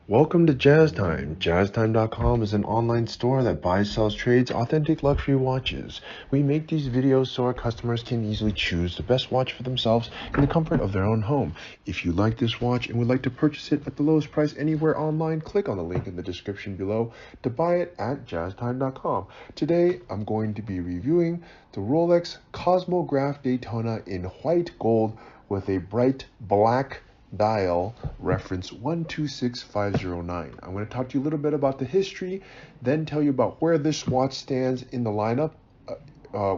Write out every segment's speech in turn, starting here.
Welcome to Jazz Time. JazzTime.com is an online store that buys, sells, trades authentic luxury watches. We make these videos so our customers can easily choose the best watch for themselves in the comfort of their own home. If you like this watch and would like to purchase it at the lowest price anywhere online, click on the link in the description below to buy it at JazzTime.com. Today, I'm going to be reviewing the Rolex Cosmograph Daytona in white gold with a bright black dial reference 126509. I'm going to talk to you a little bit about the history, then tell you about where this watch stands in the lineup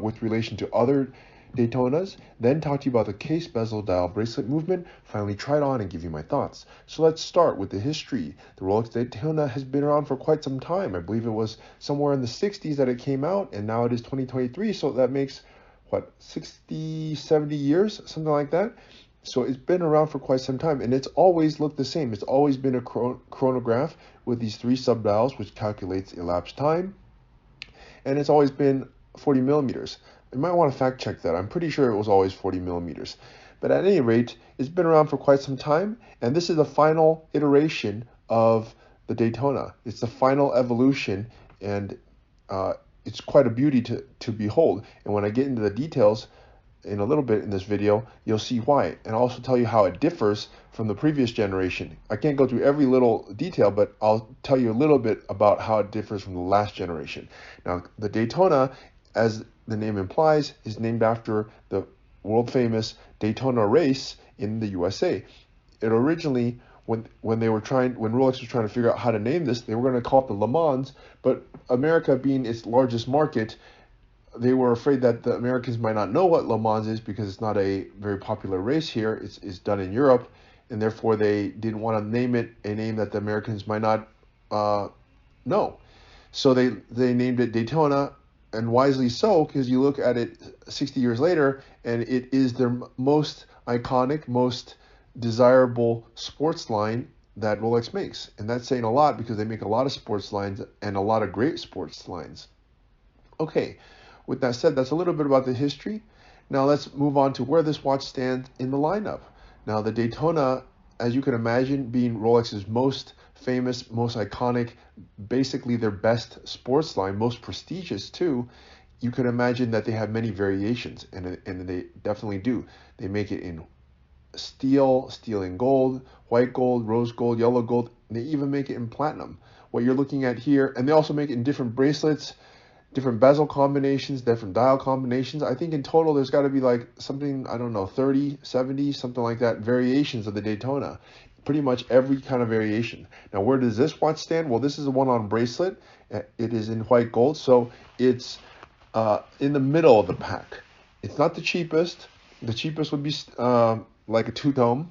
with relation to other Daytonas, then talk to you about the case, bezel, dial, bracelet movement, finally try it on and give you my thoughts. So let's start with the history. The Rolex Daytona has been around for quite some time. I believe it was somewhere in the 60s that it came out, and now it is 2023, so that makes, 60, 70 years, something like that. So it's been around for quite some time, and it's always looked the same. It's always been a chronograph with these three subdials, which calculates elapsed time, and it's always been 40 millimeters. You might want to fact check that. I'm pretty sure it was always 40 millimeters. But at any rate, it's been around for quite some time, and this is the final iteration of the Daytona. It's the final evolution, and it's quite a beauty to behold. And when I get into the details in a little bit in this video, you'll see why, and I'll also tell you how it differs from the previous generation. I can't go through every little detail, but I'll tell you a little bit about how it differs from the last generation. Now, the Daytona, as the name implies, is named after the world famous Daytona race in the USA. It originally, when Rolex was trying to figure out how to name this, they were going to call it the Le Mans, but America being its largest market, they were afraid that the Americans might not know what Le Mans is because it's not a very popular race here. It's done in Europe, and therefore they didn't want to name it a name that the Americans might not know. So they named it Daytona, and wisely so, because you look at it 60 years later, and it is their most iconic, most desirable sports line that Rolex makes. And that's saying a lot because they make a lot of sports lines and a lot of great sports lines. Okay. With that said, that's a little bit about the history. Now let's move on to where this watch stands in the lineup. Now the Daytona, as you can imagine, being Rolex's most famous, most iconic, basically their best sports line, most prestigious too, you can imagine that they have many variations, and they definitely do. They make it in steel in gold, white gold, rose gold, yellow gold. They even make it in platinum. What you're looking at here, and they also make it in different bracelets, different bezel combinations, different dial combinations. I think in total there's got to be like something, I don't know, 30, 70, something like that, variations of the Daytona. Pretty much every kind of variation. Now, where does this watch stand? Well, this is the one on bracelet. It is in white gold, so it's in the middle of the pack. It's not the cheapest. The cheapest would be like a two-tone,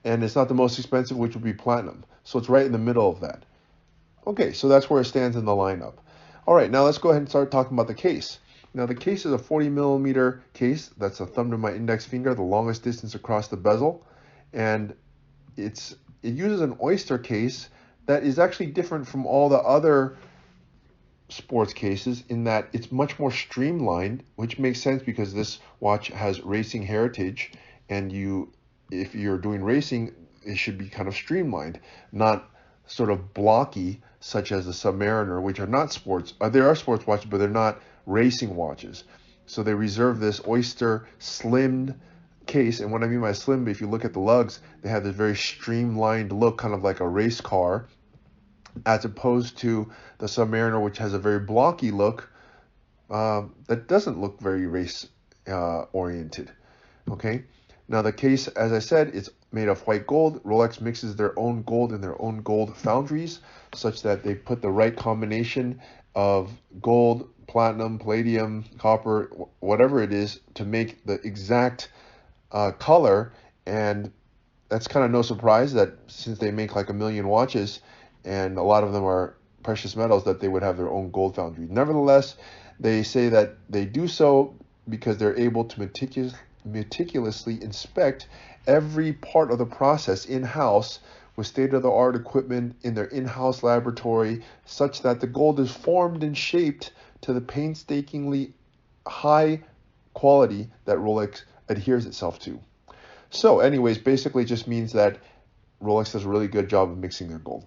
and it's not the most expensive, which would be platinum. So it's right in the middle of that. Okay, so that's where it stands in the lineup. All right, now let's go ahead and start talking about the case. Now the case is a 40 millimeter case. That's a thumb to my index finger, the longest distance across the bezel. And it uses an Oyster case that is actually different from all the other sports cases in that it's much more streamlined, which makes sense because this watch has racing heritage, and if you're doing racing, it should be kind of streamlined, not sort of blocky, such as the Submariner, which are not sports. There are sports watches, but they're not racing watches. So they reserve this Oyster slimmed case. And what I mean by slim, if you look at the lugs, they have this very streamlined look, kind of like a race car, as opposed to the Submariner, which has a very blocky look that doesn't look very race oriented. Okay. Now the case, as I said, it's made of white gold. Rolex mixes their own gold in their own gold foundries, such that they put the right combination of gold, platinum, palladium, copper, whatever it is, to make the exact color. And that's kind of no surprise that since they make like 1 million watches, and a lot of them are precious metals, that they would have their own gold foundry. Nevertheless, they say that they do so because they're able to meticulously inspect every part of the process in-house with state-of-the-art equipment in their in-house laboratory, such that the gold is formed and shaped to the painstakingly high quality that Rolex adheres itself to. So anyways, basically it just means that Rolex does a really good job of mixing their gold.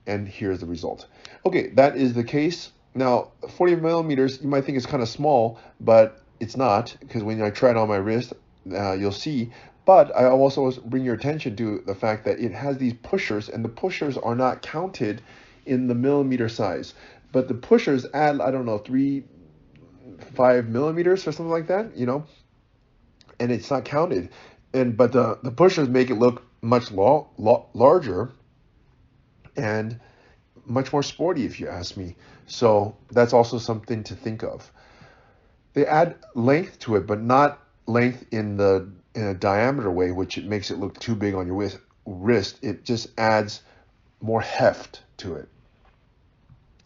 And here's the result. Okay, that is the case. Now, 40 millimeters, you might think it's kind of small, but it's not, because when I try it on my wrist, you'll see. But I also bring your attention to the fact that it has these pushers, and the pushers are not counted in the millimeter size. But the pushers add, I don't know, 5 millimeters or something like that, and it's not counted. But the pushers make it look much larger and much more sporty, if you ask me. So that's also something to think of. They add length to it, but not length in a diameter way, which it makes it look too big on your wrist. It just adds more heft to it.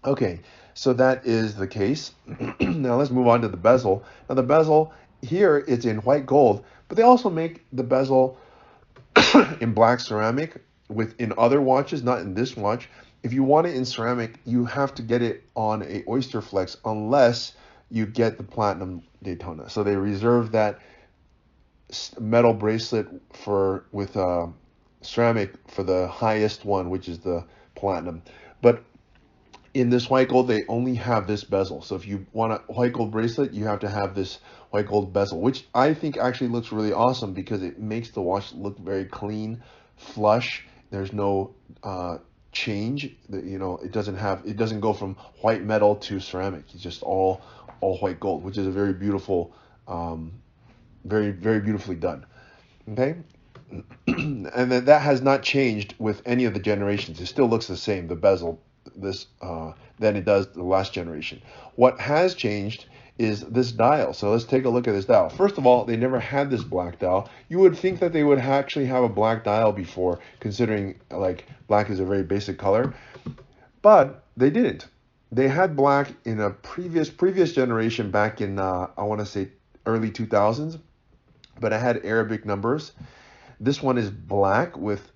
Okay, so that is the case. Now let's move on to the bezel. Now the bezel here, it's in white gold, but they also make the bezel in black ceramic in other watches, not in this watch. If you want it in ceramic, you have to get it on a Oyster Flex unless you get the platinum Daytona. So they reserve that metal bracelet with ceramic for the highest one, which is the platinum. But in this white gold, they only have this bezel. So if you want a white gold bracelet, you have to have this white gold bezel, which I think actually looks really awesome because it makes the watch look very clean, flush. There's no change. It doesn't go from white metal to ceramic. It's just all white gold, which is a very beautiful, very, very beautifully done. Okay. And that has not changed with any of the generations. It still looks the same, the bezel, than it does the last generation. What has changed is this dial. So let's take a look at this dial. First of all, they never had this black dial. You would think that they would actually have a black dial before, considering like black is a very basic color, but they didn't. They had black in a previous generation back in I want to say early 2000s, but it had Arabic numbers. This one is black with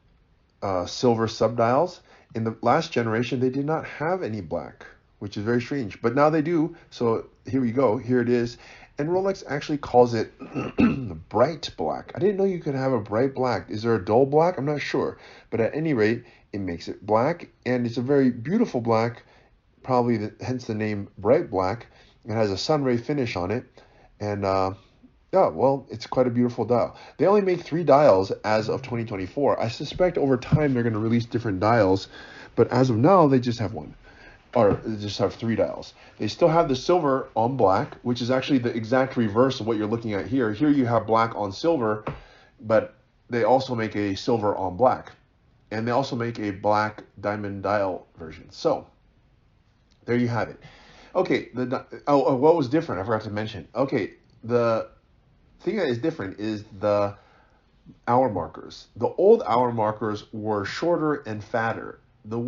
silver subdials. In the last generation, they did not have any black, which is very strange. But now they do. So here we go. Here it is. And Rolex actually calls it bright black. I didn't know you could have a bright black. Is there a dull black? I'm not sure. But at any rate, it makes it black. And it's a very beautiful black, probably hence the name bright black. It has a sunray finish on it. And yeah, well, it's quite a beautiful dial. They only make 3 dials as of 2024. I suspect over time they're going to release different dials, but as of now, they just have one, or they just have 3 dials. They still have the silver on black, which is actually the exact reverse of what you're looking at here. Here you have black on silver, but they also make a silver on black, and they also make a black diamond dial version. So there you have it. Okay, what was different? I forgot to mention. Okay, the thing that is different is the hour markers. The old hour markers were shorter and fatter. The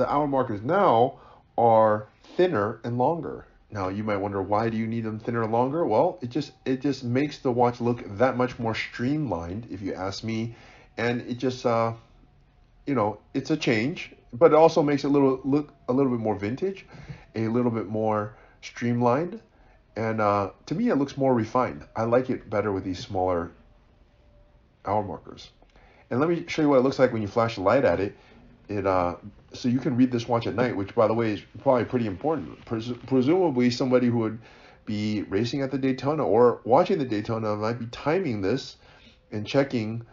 hour markers now are thinner and longer. Now you might wonder, why do you need them thinner and longer? Well, it just makes the watch look that much more streamlined, if you ask me, and it just it's a change, but it also makes it look a little bit more vintage, a little bit more streamlined. And to me, it looks more refined. I like it better with these smaller hour markers. And let me show you what it looks like when you flash a light at it. So you can read this watch at night, which, by the way, is probably pretty important. Presumably, somebody who would be racing at the Daytona or watching the Daytona might be timing this and checking,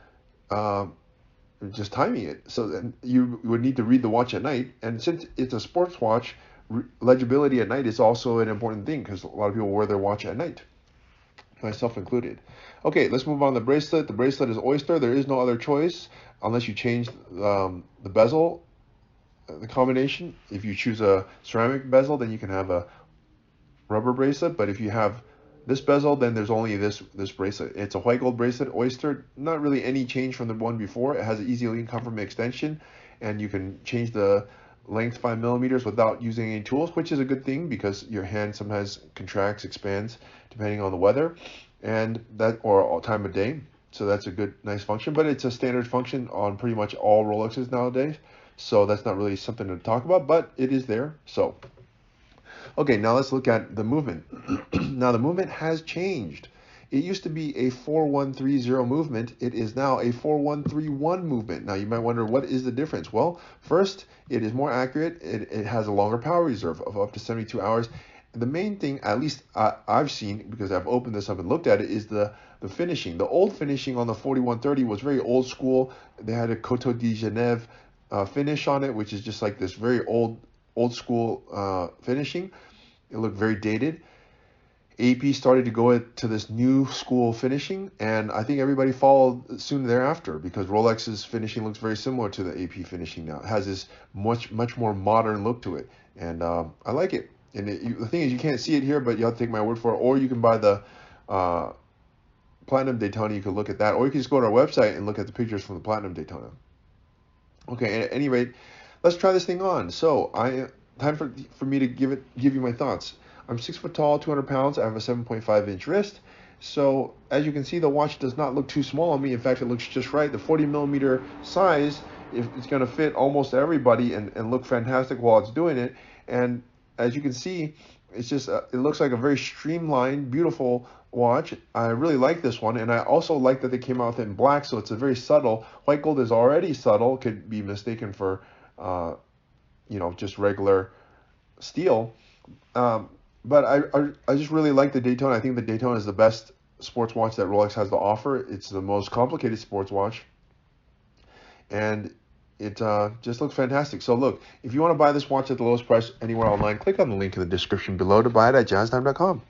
just timing it. So then you would need to read the watch at night. And since it's a sports watch, legibility at night is also an important thing because a lot of people wear their watch at night, myself included. Okay, let's move on to the bracelet. The bracelet is Oyster. There is no other choice unless you change the bezel, the combination. If you choose a ceramic bezel, then you can have a rubber bracelet. But if you have this bezel, then there's only this bracelet. It's a white gold bracelet, Oyster. Not really any change from the one before. It has an easy link from extension, and you can change the length 5 millimeters without using any tools, which is a good thing because your hand sometimes contracts, expands depending on the weather and or time of day. So that's a good, nice function, but it's a standard function on pretty much all Rolexes nowadays. So that's not really something to talk about, but it is there. So, okay, now let's look at the movement. Now the movement has changed. It used to be a 4130 movement. It is now a 4131 movement. Now you might wonder, what is the difference? Well, first, it is more accurate. It has a longer power reserve of up to 72 hours. The main thing, at least I've seen, because I've opened this up and looked at it, is the finishing. The old finishing on the 4130 was very old school. They had a Coteau de Genève finish on it, which is just like this very old school finishing. It looked very dated. AP started to go to this new school finishing, and I think everybody followed soon thereafter, because Rolex's finishing looks very similar to the AP finishing now. It has this much more modern look to it, and I like it. And the thing is, you can't see it here, but you have to take my word for it, or you can buy the Platinum Daytona. You can look at that, or you can just go to our website and look at the pictures from the Platinum Daytona. Okay, at any rate, let's try this thing on. So time for me to give you my thoughts. I'm 6 foot tall, 200 pounds. I have a 7.5 inch wrist. So as you can see, the watch does not look too small on me. In fact, it looks just right. The 40 millimeter size, it's going to fit almost everybody and look fantastic while it's doing it. And as you can see, it's just it looks like a very streamlined, beautiful watch. I really like this one, and I also like that they came out with it in black, so it's a very subtle. White gold is already subtle, could be mistaken for just regular steel. But I just really like the Daytona. I think the Daytona is the best sports watch that Rolex has to offer. It's the most complicated sports watch, and it just looks fantastic. So look, if you want to buy this watch at the lowest price anywhere online, click on the link in the description below to buy it at jazztime.com.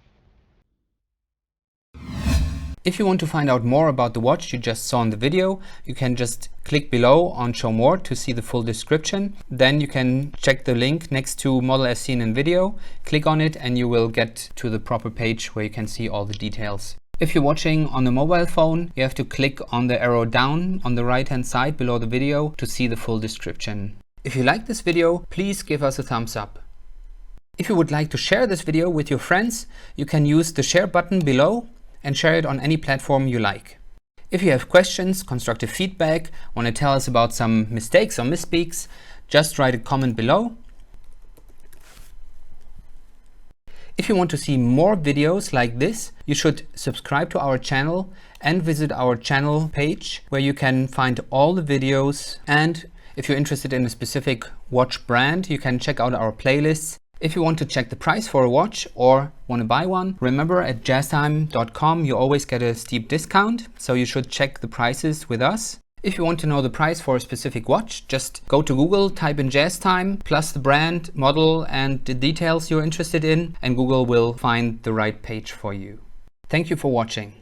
If you want to find out more about the watch you just saw in the video, you can just click below on Show More to see the full description. Then you can check the link next to Model as seen in video, click on it, and you will get to the proper page where you can see all the details. If you're watching on a mobile phone, you have to click on the arrow down on the right hand side below the video to see the full description. If you like this video, please give us a thumbs up. If you would like to share this video with your friends, you can use the share button below and share it on any platform you like. If you have questions, constructive feedback, want to tell us about some mistakes or misspeaks, just write a comment below. If you want to see more videos like this, you should subscribe to our channel and visit our channel page where you can find all the videos. And if you're interested in a specific watch brand, you can check out our playlists. If you want to check the price for a watch or want to buy one, remember at jazztime.com you always get a steep discount, so you should check the prices with us. If you want to know the price for a specific watch, just go to Google, type in JazzTime, plus the brand, model, and the details you're interested in, and Google will find the right page for you. Thank you for watching.